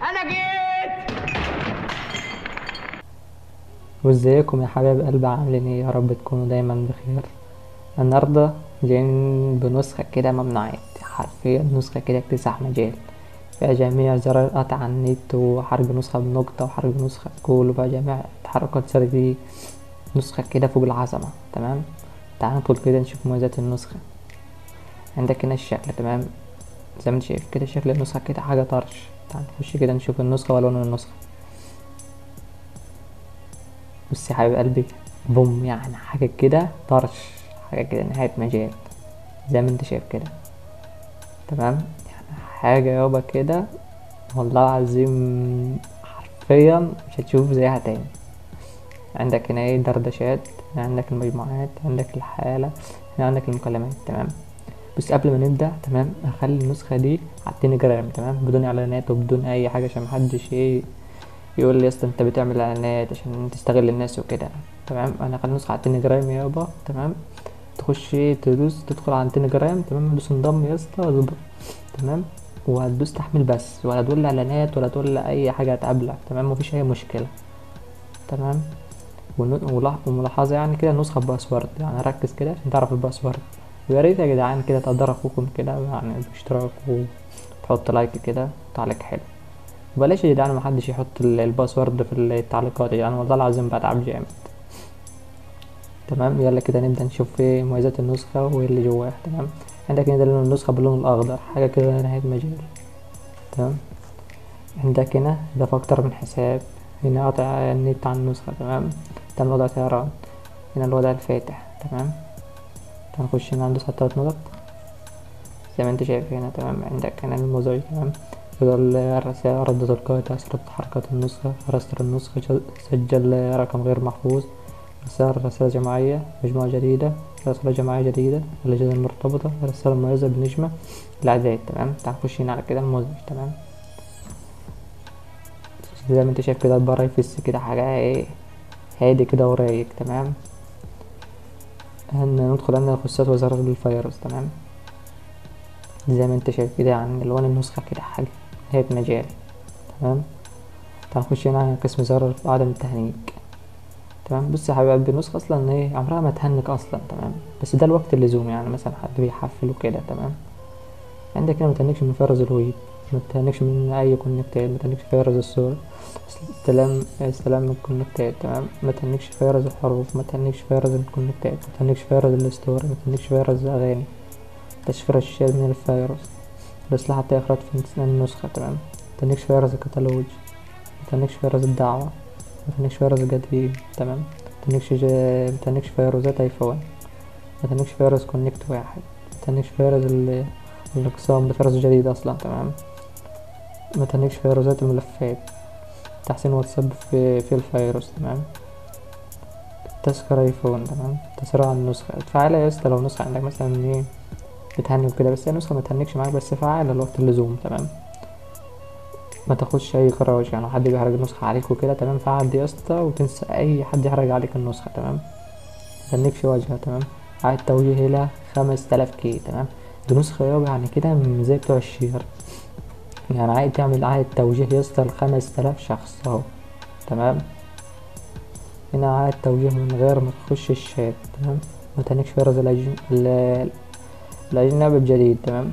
انا جيت. وازيكم يا حبايب قلبي، عاملين ايه؟ يا رب تكونوا دايما بخير. النهارده جايين بنسخة كده ممنوعات، حرفيا نسخة كده اكتساح مجال فيها جميع زرار القطع عن النت، وحرق نسخة بنقطة، وحرق نسخة بكول، وبقى جميع تحركات سردي. نسخة كده فوق العظمة. تمام، تعال ندخل كده نشوف مميزات النسخة. عندك هنا الشكل، تمام، زي ما انت شايف كده شكل النسخة كده حاجة طرش. تعال نخش كده نشوف النسخة والوان النسخة. بص يا حبيب قلبي، بوم، يعني حاجة كده طرش، حاجة كده نهاية مجال زي ما انت شايف كده. تمام، يعني حاجة يابا كده، والله العظيم حرفيا مش هتشوف زيها تاني. عندك هنا ايه؟ دردشات، هنا عندك المجموعات، عندك الحالة، هنا عندك المكالمات. تمام، بس قبل ما نبدأ، تمام، هخلي النسخة دي على التليجرام، تمام، بدون اعلانات وبدون اي حاجة، عشان محدش ايه يقول لي اصلا انت بتعمل اعلانات عشان تستغل الناس وكده. تمام، انا هخلي النسخة على التليجرام يابا. تمام، تخش تدوس تدخل على التليجرام، تمام، تدوس انضم يا اسطى واصبر. تمام، وهتدوس تحميل بس، ولا تقول اعلانات ولا تقول اي حاجه هتقابلك. تمام، مفيش اي مشكله. تمام، وملاحظه يعني كده النسخه باسورد، يعني ركز كده عشان تعرف الباسورد. ويا ريت يا جدعان كده تقدر اخوكم كده يعني باشتراك، وتحط لايك كده وتعليق حلو. وبلاش يا جدعان محدش يحط الباسورد في التعليقات، يعني والله العظيم بتعب جامد. تمام، يلا كده نبدأ نشوف ايه مميزات النسخة وايه اللي جواها. تمام، عندك هنا لون النسخة باللون الأخضر، حاجة كده نهاية مجال. تمام، عندك هنا إضافة أكتر من حساب، هنا قطع النت عن النسخة. تمام، تعمل وضع طيران، هنا الوضع الفاتح. تمام، هنخش هنا ندوس على التلات نقط زي ما انت شايف هنا. تمام، عندك هنا الموزعي. تمام، يقول الرسائل، رد تلقائي، تأثير حركات النسخة، رستر النسخة، سجل رقم غير محفوظ، رسالة جماعية، مجموعة جديدة، رسالة جماعية جديدة، الأجهزة المرتبطة، رسالة مميزة بالنجمة، الإعداد. تمام، تعال نخش هنا على كده الموزع. تمام، زي ما انت شايف كده البار يفس كده حاجة ايه، هادي كده ورايق. تمام، ندخل عندنا خصوصيات وزارة الفيروس. تمام، زي ما انت شايف كده يعني ألوان النسخة كده حاجة نهاية مجال. تمام، تعال نخش هنا على قسم زرار عدم التهنيك. تمام، بص يا حبيب قلبي، النسخة أصلا ايه عمرها ما تهنك أصلا. تمام، بس ده الوقت اللزوم، يعني مثلا حد بيحفل وكده. تمام، عندك هنا متهنكش من فيروس الويب، متهنكش من أي كونكتات، متهنكش فيروس الصور، استلام الكونكتات. تمام، متهنكش فيروس الحروف، متهنكش فيروس الكونكتات، متهنكش فيروس الستوري، متهنكش فيروس الأغاني، تشفير الشاشة من الفيروس، الإصلاح التأخيرات في النسخة. تمام، متهنكش فيروس الكتالوج، متهنكش فيروس الدعوة، متهنكش فيروس القديم. تمام، متهنكش فيروسات ايفون، متهنكش فيروس كونكت واحد، متهنكش فيروس الاقسام، ده فيروس جديد اصلا. تمام، متهنكش فيروسات الملفات، تحسين واتساب في الفيروس. تمام، تذكر ايفون. تمام، تسرع النسخة، تفعلها يا اسطى لو نسخة عندك مثلا ايه بتهني وكده، بس هي نسخة متهنكش معاك، بس فعالة الوقت اللزوم. تمام، ما تاخدش اي قرار، يعني لو حد بيحرج النسخة عليك وكده، تمام، فعل دي يا اسطى وتنسى اي حد يحرج عليك النسخة. تمام، متهنكش واجهة. تمام، عاد توجيه إلى 5000 كي. تمام، دي نسخة يابا يعني كده من زي بتوع الشير، يعني عايز تعمل عاد توجيه يا اسطى ل5000 شخص اهو. تمام، هنا عاد توجيه من غير ما تخش الشات. تمام، متهنكش فيروس الأجنبي الجديد. تمام،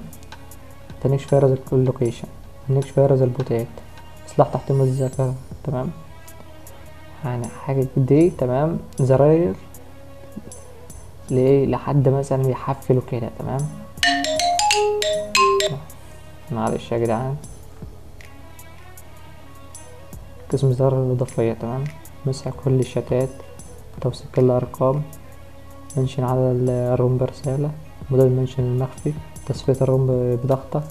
متهنكش فيروس اللوكيشن، متهنكش فيروس البوتات، إصلاح تحطيم الذاكرة. تمام، يعني حاجة دي. تمام، زراير لإيه لحد مثلا يحفلوا كده. تمام، معلش يا جدعان، قسم الزرار الإضافية. تمام، مسح كل الشتات، توثيق الأرقام، منشن على الروم برسالة، مدى المنشن المخفي، تصفية الروم بضغطة،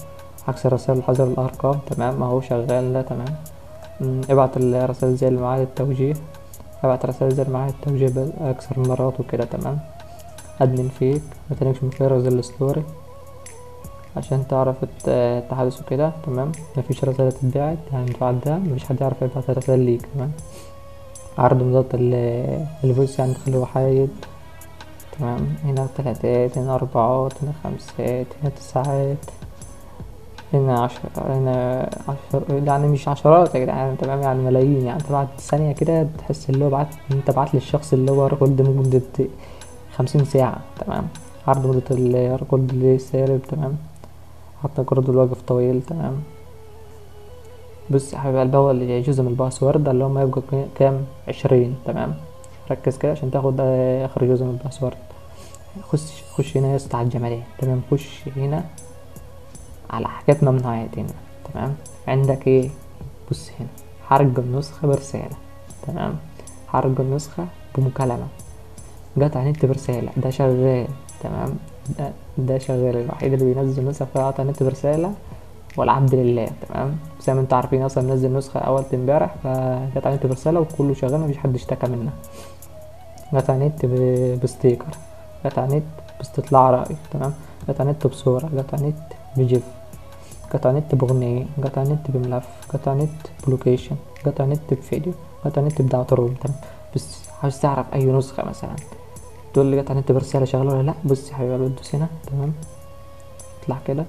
عكس الرسائل حذر الأرقام. تمام، اهو شغال ده. تمام، ابعت الرسائل زي اللي معاه التوجيه، ابعت رسائل زي اللي معاه التوجيه أكثر من مرات وكده. تمام، أدمن فيك، متنكش من فيروس الستوري عشان تعرف التحدث وكده. تمام، مفيش رسالة تتبعت، يعني بعد ده مفيش حد يعرف يبعت رسائل ليك. تمام، عرض مضاد الفويس يعني تخليه وحايد. تمام، هنا تلاتات، هنا أربعات، هنا خمسات، هنا تسعات. هنا هنا يعني مش عشرات يا جدعان، تمام، يعني ملايين. يعني انت بعد ثانية كده تحس اللي هو انت بعت للشخص اللي هو ريكورد مدة 50 ساعة، تمام. عرض مدة الريكورد اللي سالب، تمام. حتى ريكورد الوقف طويل، تمام. بص يا حبيب قلبي، هو اللي جزء من الباسورد اللي هما يبقى كام 20، تمام. ركز كده عشان تاخد اخر جزء من الباسورد. خش هنا يا اسطى على الجمالين، تمام. خش هنا على حاجات ممنوعات هنا، تمام. عندك ايه؟ بص هنا، حرق النسخة برسالة، تمام. حرق النسخة بمكالمة، قطع نت برسالة، ده شغال، تمام. ده شغال، الوحيد اللي بينزل نسخة قطع نت برسالة والعبد لله، تمام. زي ما انتوا عارفين اصلا منزل نسخة اول امبارح، فقطع نت برسالة وكله شغال، مفيش حد اشتكى منها. قطع نت بستيكر، قطع نت باستطلاع رأي، تمام. قطع نت بصورة، قطع نت بجيف، قطع نت بأغنية، قطع نت بملف، قطع نت بلوكيشن، قطع نت بفيديو، قطع نت بدعوة روم، تمام. بس عاوز تعرف أي نسخة مثلا تقول لي قطع نت برسالة شغالة ولا لأ؟ بص يا حبيبي قلبي، تدوس هنا، تمام. اطلع كده،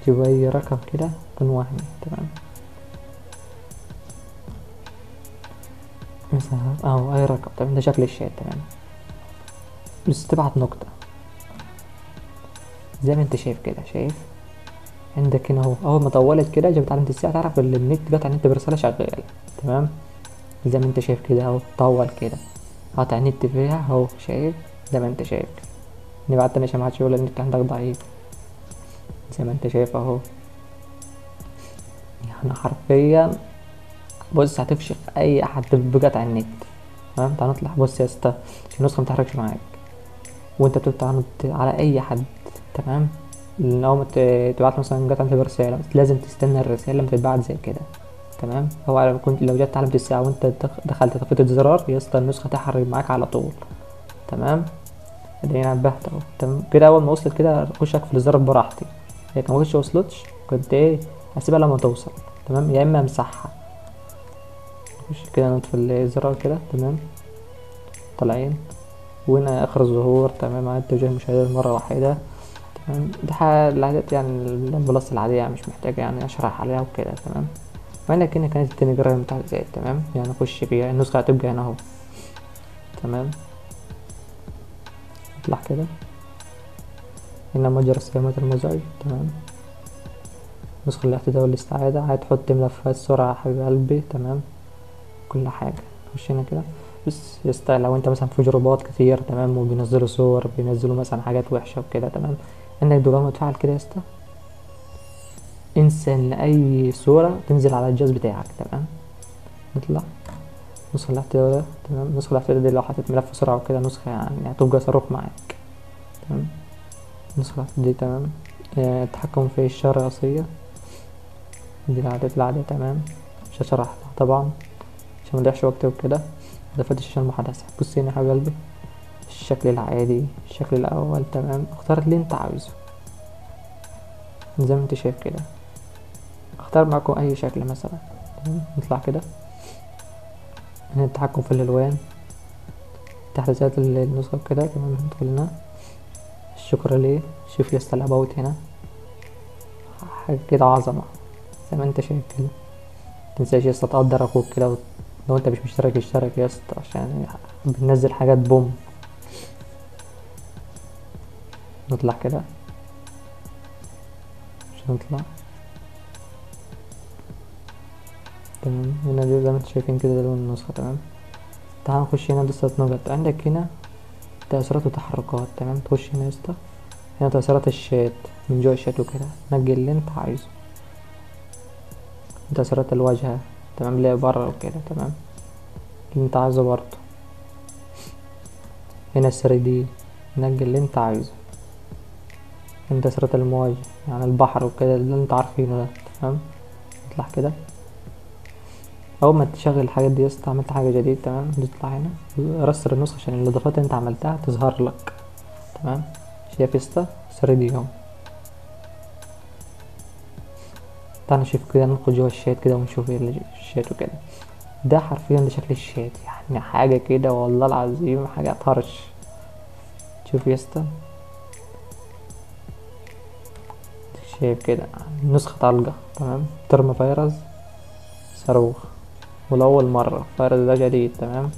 تجيب أي رقم كده يكون وهمي، تمام. مثلا أهو أي رقم، تمام. ده شكل الشات، تمام. بس تبعت نقطة زي ما انت شايف كده، شايف عندك هنا اهو. أول ما طولت كده جابت علامة الساعة، تعرف ان النت قطع نت برسالة شغال، تمام. زي ما انت شايف كده اهو، طول كده قطع نت فيها اهو، شايف. زي ما انت شايف نبعت تاني عشان محدش يقول النت عندك ضعيف. زي ما انت شايف اهو، يعني حرفيا بص هتفشخ اي حد بقطع النت، تمام. تعال نطلع، بص يا اسطى عشان النسخة متحركش معاك وانت بتقطع نت على اي حد، تمام. لو ما تبعت مثلا قطع نت برسالة، بس لازم تستنى الرسالة لما تتبعت زي كده، تمام. هو لو كنت لو جت علامة الساعة وانت دخلت طفيت الزرار يا اسطى، النسخة تحرك معاك على طول، تمام. ادينا نبهت اهو، تمام كده. اول ما وصلت كده اخش اقفل الزرار براحتي. هي كان ما وصلتش كنت ايه هسيبها لما توصل، تمام، يا اما امسحها. اخش كده نطفي الزرار كده، تمام. طالعين، وهنا اخر الظهور، تمام. عاد توجيه المشاهدات مرة واحدة، تمام. دي العادات يعني البلس العادية، يعني مش محتاجة يعني اشرح عليها وكده، تمام. وهنا كده كانت التليجرام بتاعت زي، تمام. يعني اخش بيها النسخة هتبقى هنا اهو، تمام. اطلع كده، هنا متجر استخدامات المزعج، تمام. نسخة الاعتداء والاستعادة، هتحط ملفات سرعة يا حبيب قلبي، تمام. كل حاجة خش هنا كده. بس يسطا لو انت مثلا في جروبات كتير، تمام، وبينزلوا صور، بينزلوا مثلا حاجات وحشة وكده، تمام. عندك دوام متفعل كده يسطا، انسى ان اي صورة تنزل على الجهاز بتاعك، تمام. نطلع نسخة الاعتداء ده، تمام. نسخة الاعتداء دي لو حطيت ملف سرعة وكده، نسخة يعني هتبقى صاروخ معاك، تمام. نسخة الاعتداء دي، تمام. التحكم في الشارة الرئيسية، دي العادات العادية، تمام. مش هشرح طبعا عشان مضيعش وقت وكده. اضافات الشاشة المحادثة، بص هنا يا حبيب قلبي، الشكل العادي، الشكل الاول، تمام. اختار اللي انت عاوزه زي ما انت شايف كده. اختار معكم اي شكل مثلا، تمام. نطلع كده، هنا التحكم في الالوان، تحديثات النسخة كده، تمام. ندخل هنا الشكر ليه، شوف لسه الاباوت هنا، حاجة كده عظمة زي ما انت شايف كده. متنساش يسطا تقدر اخوك كده لو انت مش مشترك اشترك يسطا عشان بننزل حاجات بوم. نطلع كده عشان نطلع، تمام. هنا دي زي ما انتوا شايفين كده، ده لون النسخة، تمام. تعال نخش هنا ندوس 3 نقط. عندك هنا تأثيرات وتحركات، تمام. تخش هنا يسطا، هنا تأثيرات الشات من جوا الشات وكده، نجي اللي انت عايزه. تأثيرات الواجهة، تمام، اللي برا وكده، تمام، اللي انت عايزه برضه. هنا 3D، نجي اللي انت عايزه. هنا تأثيرات المواجهة يعني البحر وكده، اللي انت عارفينه ده، تمام. نطلع كده، اول ما تشغل الحاجات دي يسطا عملت حاجه جديد، تمام. تطلع هنا رسر النسخه عشان الاضافات اللي انت عملتها تظهر لك، تمام. شايف يسطا 3D اهو. تعال نشوف كده، ندخل جوه الشات كده ونشوف ايه اللي الشات وكده. ده حرفيا ده شكل الشات، يعني حاجه كده والله العظيم حاجه طرش. شوف يسطا شايف كده نسخة طلقة، تمام، ترمي فيروس صاروخ، ولأول مرة الفيروس ده جديد، تمام.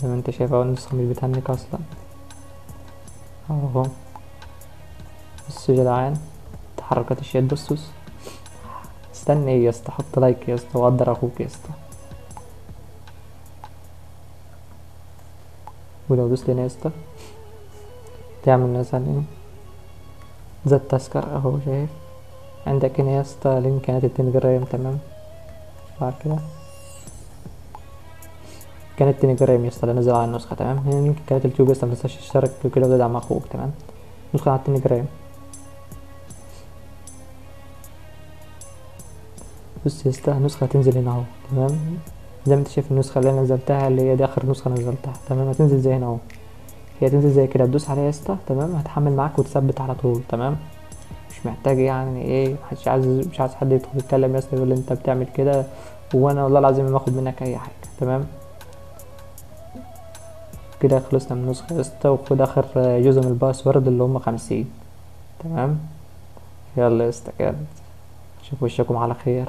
زي ما انت شايف اهو النسخة مش بتهنك اصلا اهو. بصوا يا جدعان تحركات الشات، بصوا. استنى ايه يا اسطى، حط لايك يا اسطى وقدر اخوك يا اسطى. ولو دوست هنا يا اسطى تعمل مثلا ايه زي التذكر اهو، شايف عندك هنا يا اسطى لينك قناة التليجرام، تمام. بعد كده قناة التليجرام يا اسطى اللي نزل على النسخة، تمام. هنا لينك قناة اليوتيوب يا اسطى متنساش تشترك وكده وتدعم اخوك، تمام. ندخل على التليجرام. بص يا اسطى النسخة هتنزل هنا اهو، تمام. زي ما انت شايف النسخة اللي انا نزلتها اللي هي دي اخر نسخة نزلتها، تمام. هتنزل زي هنا اهو، هي تنزل زي كده، تدوس عليها يا اسطى، تمام. هتحمل معاك وتثبت على طول، تمام. مش محتاج يعني ايه، مش عايز حد يدخل يتكلم يا اسطى يقول لي انت بتعمل كده، وانا والله العظيم ما باخد منك اي حاجة، تمام. كده خلصنا من النسخة يا اسطى، وخد اخر جزء من الباسورد اللي هم 50، تمام. يلا يا اسطى كده، شوفوا وشكم على خير.